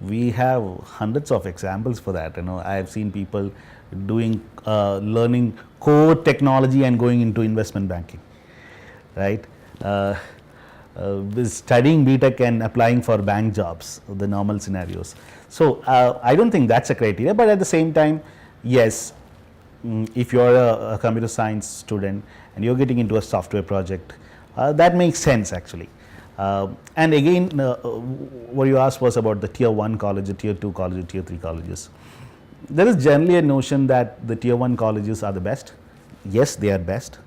We have hundreds of examples for that. I have seen people doing learning core technology and going into investment banking, right? With studying BTech and applying for bank jobs, the normal scenarios. So I don't think that's a criteria, but at the same time, yes, if you're a computer science student and you're getting into a software project, that makes sense actually. And again, what you asked was about the tier 1 college, the tier 2 college, tier 3 colleges. There is generally a notion that the tier 1 colleges are the best. Yes, they are best,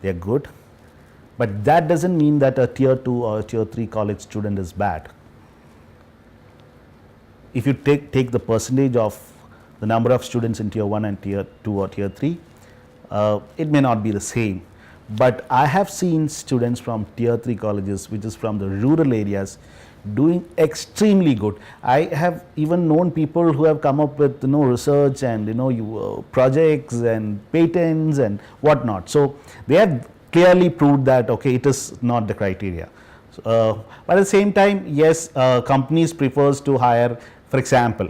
they are good, but that doesn't mean that a tier 2 or a tier 3 college student is bad. If you take the percentage of the number of students in tier 1 and tier 2 or tier 3, it may not be the same. But I have seen students from tier 3 colleges, which is from the rural areas, doing extremely good. I have even known people who have come up with research and projects and patents and whatnot. So they have clearly proved that okay, it is not the criteria. But at the same time, yes, companies prefers to hire. For example,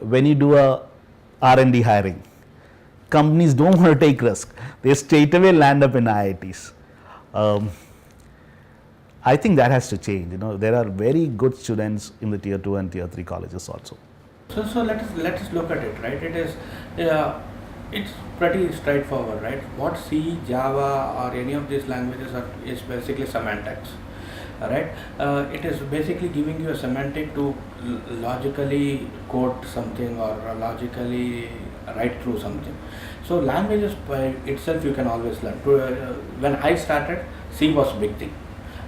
when you do a R&D hiring, companies don't want to take risk. They straight away land up in IITs. I think that has to change. There are very good students in the tier 2 and tier 3 colleges also. So let us look at it, right? It's pretty straightforward, right? What C, Java, or any of these languages is basically semantics, right? It is basically giving you a semantic to logically code something or logically write through something. So languages by itself you can always learn. When I started, C was a big thing,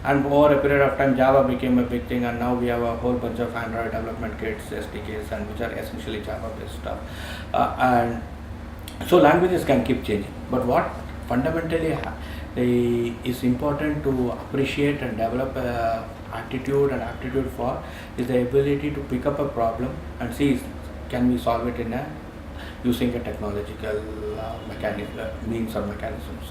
and over a period of time Java became a big thing, and now we have a whole bunch of Android development kits, SDKs, and which are essentially Java based stuff. And so languages can keep changing, but what fundamentally is important to appreciate and develop attitude and aptitude for is the ability to pick up a problem and see can we solve it using a technological means or mechanisms,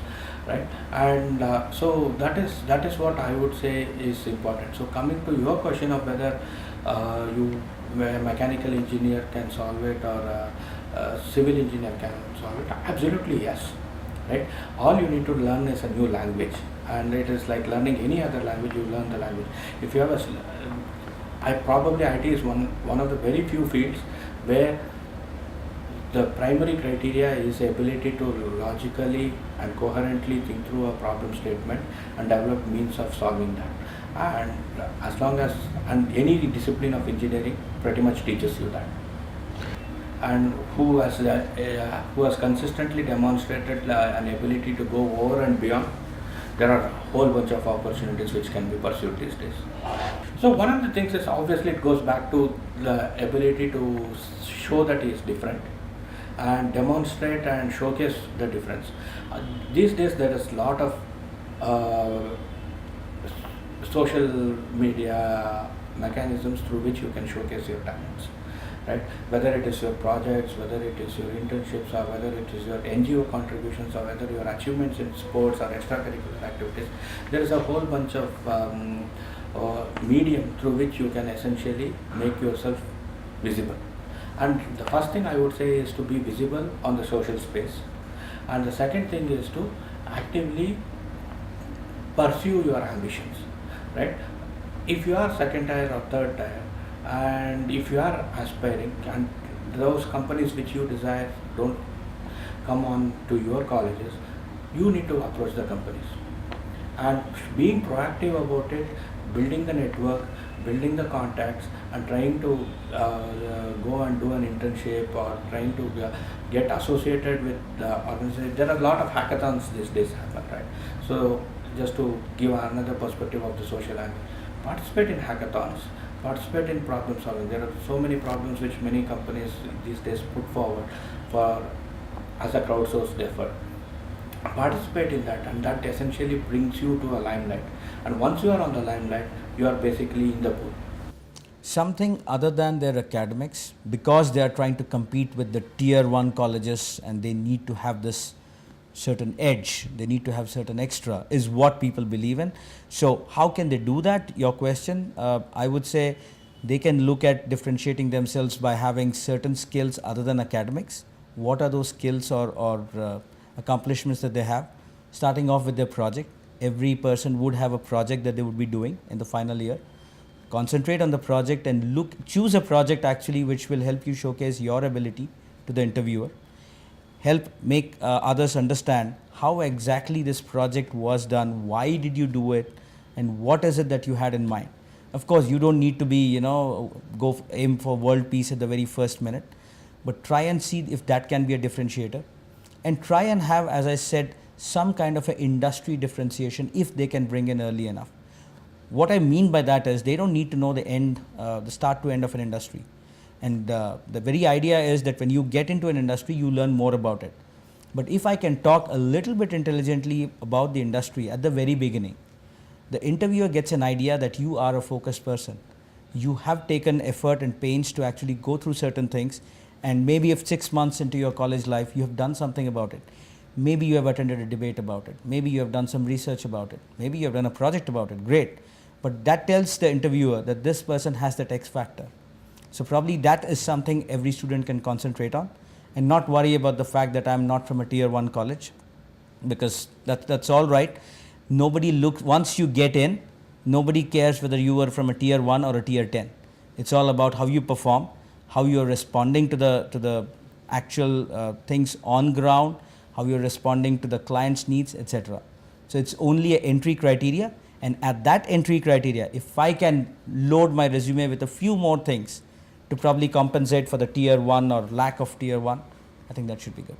right? And so that is what I would say is important. So coming to your question of whether a mechanical engineer can solve it or a civil engineer can solve it, absolutely yes, right? All you need to learn is a new language, and it is like learning any other language. You learn the language. If you have probably IT is one of the very few fields where the primary criteria is the ability to logically and coherently think through a problem statement and develop means of solving that. And as long as, and any discipline of engineering pretty much teaches you that. And who has consistently demonstrated an ability to go over and beyond, there are a whole bunch of opportunities which can be pursued these days. So one of the things is obviously it goes back to the ability to show that he is different and demonstrate and showcase the difference. These days there is a lot of social media mechanisms through which you can showcase your talents, right? Whether it is your projects, whether it is your internships, or whether it is your NGO contributions, or whether your achievements in sports or extracurricular activities, there is a whole bunch of medium through which you can essentially make yourself visible. And the first thing I would say is to be visible on the social space, and the second thing is to actively pursue your ambitions, right? If you are second tier or third tier, and if you are aspiring and those companies which you desire don't come on to your colleges, you need to approach the companies and being proactive about it, building the network, building the contacts, and trying to go and do an internship or trying to get associated with the organization. There are a lot of hackathons these days happen, right? So just to give another perspective of the social angle, participate in hackathons, participate in problem solving. There are so many problems which many companies these days put forward as a crowdsourced effort. Participate in that, and that essentially brings you to a limelight. And once you are on the limelight, you are basically in the pool. Something other than their academics, because they are trying to compete with the tier 1 colleges and they need to have this certain edge, they need to have certain extra, is what people believe in. So how can they do that? Your question, I would say They can look at differentiating themselves by having certain skills other than academics. What are those skills or accomplishments that they have? Starting off with their project. Every person would have a project that they would be doing in the final year. Concentrate on the project and choose a project actually which will help you showcase your ability to the interviewer. Help make others understand how exactly this project was done, why did you do it, and what is it that you had in mind. Of course, you don't need to be, aim for world peace at the very first minute, but try and see if that can be a differentiator. And try and have, as I said, some kind of an industry differentiation if they can bring in early enough. What I mean by that is they don't need to know the start to end of an industry. And the very idea is that when you get into an industry, you learn more about it. But if I can talk a little bit intelligently about the industry at the very beginning, the interviewer gets an idea that you are a focused person. You have taken effort and pains to actually go through certain things, and maybe if 6 months into your college life, you have done something about it. Maybe you have attended a debate about it. Maybe you have done some research about it. Maybe you have done a project about it. Great. But that tells the interviewer that this person has that X factor. So probably that is something every student can concentrate on and not worry about the fact that I'm not from a tier 1 college, because that's all right. Nobody looks, once you get in, nobody cares whether you are from a tier 1 or a tier 10. It's all about how you perform, how you are responding to the actual things on ground, how you're responding to the client's needs, etc. So it's only an entry criteria, and at that entry criteria, if I can load my resume with a few more things to probably compensate for the tier 1 or lack of tier 1, I think that should be good.